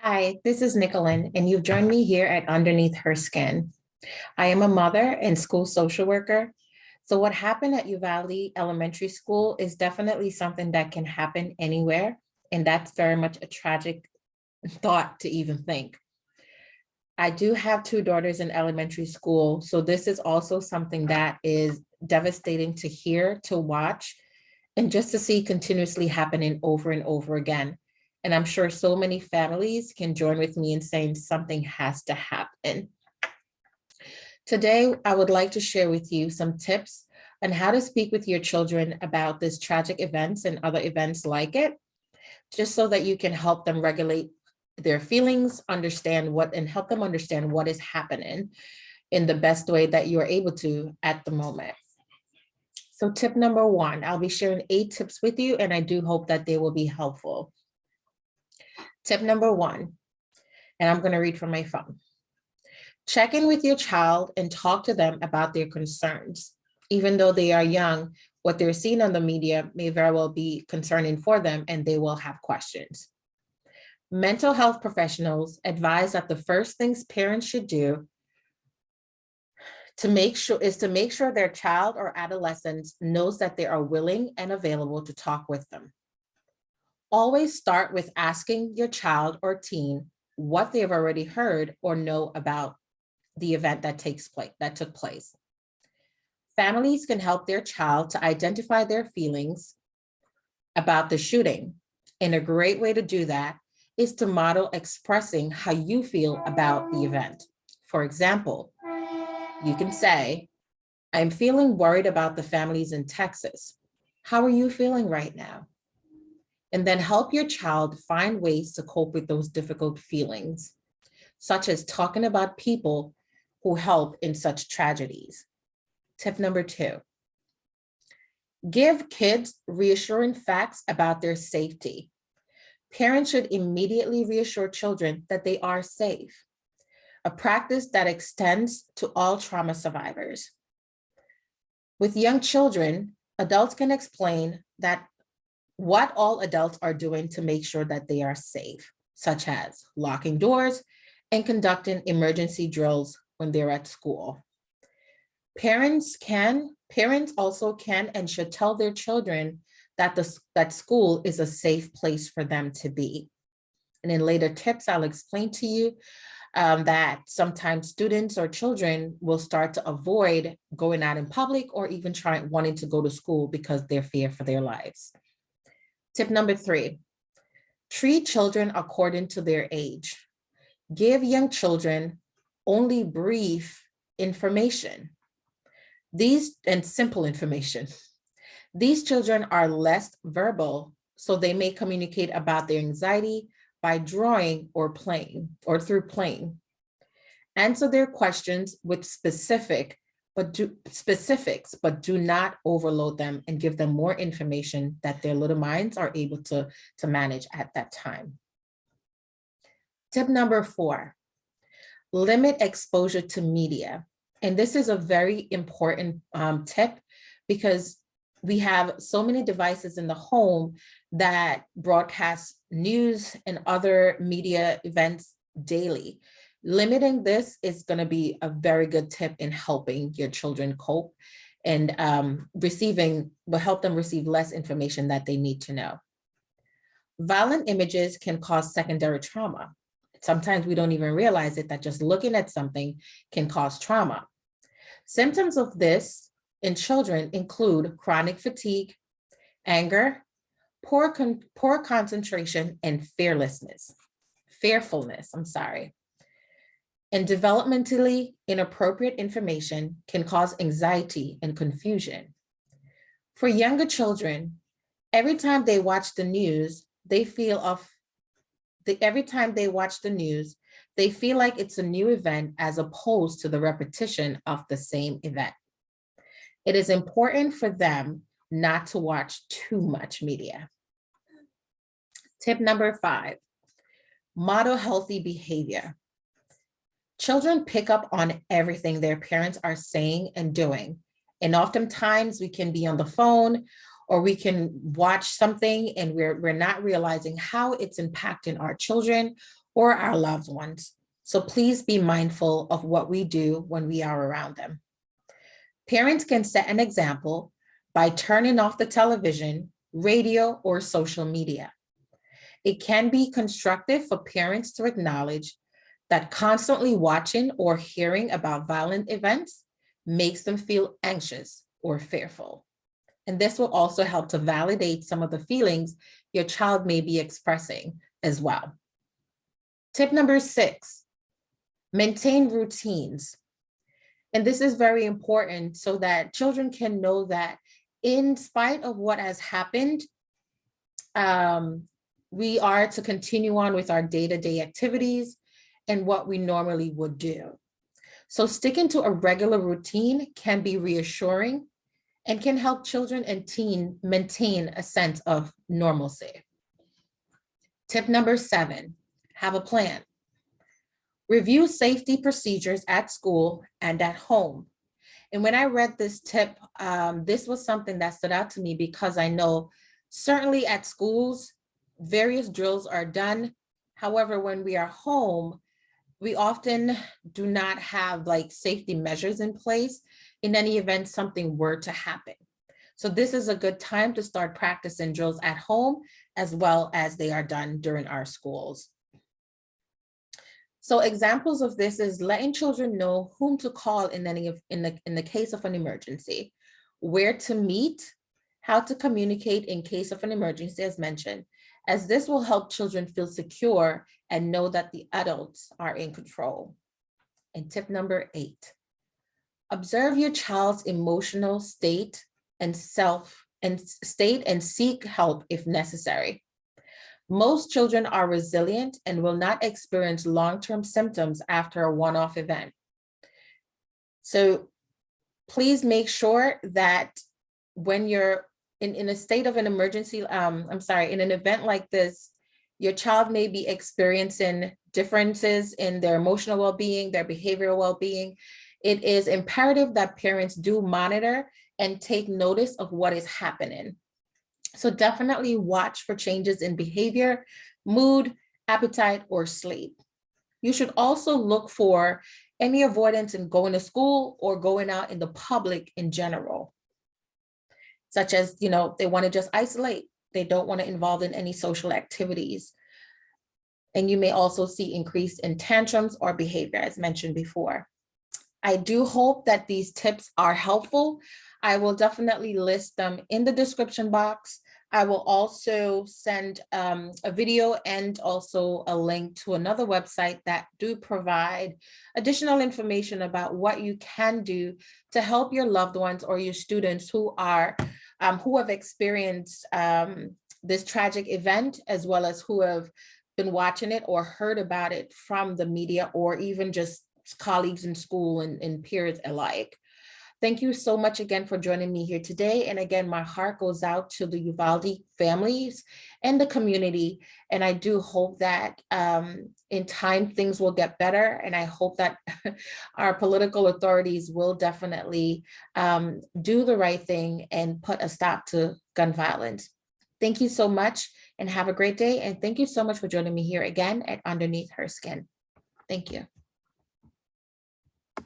Hi, this is Nicolin, and you've joined me here at Underneath Her Skin. I am a mother and school social worker. So what happened at Uvalde Elementary School is definitely something that can happen anywhere, and that's very much a tragic thought to even think. I do have two daughters in elementary school, so this is also something that is devastating to hear, to watch, and just to see continuously happening over and over again. And I'm sure so many families can join with me in saying something has to happen. Today, I would like to share with you some tips on how to speak with your children about this tragic events and other events like it, just so that you can help them regulate their feelings, understand what, and help them understand what is happening in the best way that you are able to at the moment. So tip number one, I'll be sharing 8 tips with you, and I do hope that they will be helpful. Tip number one, and I'm going to read from my phone. Check in with your child and talk to them about their concerns. Even though they are young, what they're seeing on the media may very well be concerning for them, and they will have questions. Mental health professionals advise that the first things parents should do to make sure their child or adolescent knows that they are willing and available to talk with them. Always start with asking your child or teen what they've already heard or know about the event that took place. Families can help their child to identify their feelings about the shooting. And a great way to do that is to model expressing how you feel about the event. For example, you can say, I'm feeling worried about the families in Texas. How are you feeling right now? And then help your child find ways to cope with those difficult feelings, such as talking about people who help in such tragedies. Tip number 2, give kids reassuring facts about their safety. Parents should immediately reassure children that they are safe, a practice that extends to all trauma survivors. With young children, adults can explain that what all adults are doing to make sure that they are safe, such as locking doors and conducting emergency drills when they're at school. Parents also can and should tell their children that school is a safe place for them to be. And in later tips, I'll explain to you that sometimes students or children will start to avoid going out in public or even wanting to go to school because they're fear for their lives. Tip number 3, treat children according to their age. Give young children only brief information. Simple information. These children are less verbal, so they may communicate about their anxiety by drawing or through playing. Answer their questions with specifics, but do not overload them and give them more information that their little minds are able to manage at that time. Tip number 4, limit exposure to media. And this is a very important tip because we have so many devices in the home that broadcast news and other media events daily. Limiting this is going to be a very good tip in helping your children cope and will help them receive less information that they need to know. Violent images can cause secondary trauma. Sometimes we don't even realize it, that just looking at something can cause trauma. Symptoms of this in children include chronic fatigue, anger, poor concentration, and fearfulness. And developmentally inappropriate information can cause anxiety and confusion. For younger children, every time they watch the news, they feel like it's a new event as opposed to the repetition of the same event. It is important for them not to watch too much media. Tip number 5, model healthy behavior. Children pick up on everything their parents are saying and doing. And oftentimes we can be on the phone or we can watch something and we're not realizing how it's impacting our children or our loved ones. So please be mindful of what we do when we are around them. Parents can set an example by turning off the television, radio, or social media. It can be constructive for parents to acknowledge that constantly watching or hearing about violent events makes them feel anxious or fearful. And this will also help to validate some of the feelings your child may be expressing as well. Tip number 6, maintain routines. And this is very important so that children can know that in spite of what has happened, we are to continue on with our day-to-day activities and what we normally would do. So sticking to a regular routine can be reassuring and can help children and teens maintain a sense of normalcy. Tip number 7, have a plan. Review safety procedures at school and at home. And when I read this tip, this was something that stood out to me because I know certainly at schools, various drills are done. However, when we are home, we often do not have like safety measures in place in any event something were to happen. So this is a good time to start practicing drills at home as well as they are done during our schools. So examples of this is letting children know whom to call in the case of an emergency, where to meet, how to communicate in case of an emergency as mentioned, as this will help children feel secure and know that the adults are in control. And tip number 8, observe your child's emotional state and seek help if necessary. Most children are resilient and will not experience long-term symptoms after a one-off event. So please make sure that when you're in a state of an emergency, in an event like this, your child may be experiencing differences in their emotional well-being, their behavioral well-being. It is imperative that parents do monitor and take notice of what is happening. So definitely watch for changes in behavior, mood, appetite, or sleep. You should also look for any avoidance in going to school or going out in the public in general, such as, they want to just isolate. They don't want to involve in any social activities. And you may also see increase in tantrums or behavior, as mentioned before. I do hope that these tips are helpful. I will definitely list them in the description box. I will also send a video and also a link to another website that do provide additional information about what you can do to help your loved ones or your students who have experienced this tragic event, as well as who have been watching it or heard about it from the media or even just colleagues in school and peers alike. Thank you so much again for joining me here today. And again, my heart goes out to the Uvalde families and the community. And I do hope that in time things will get better. And I hope that our political authorities will definitely do the right thing and put a stop to gun violence. Thank you so much and have a great day. And thank you so much for joining me here again at Underneath Her Skin. Thank you.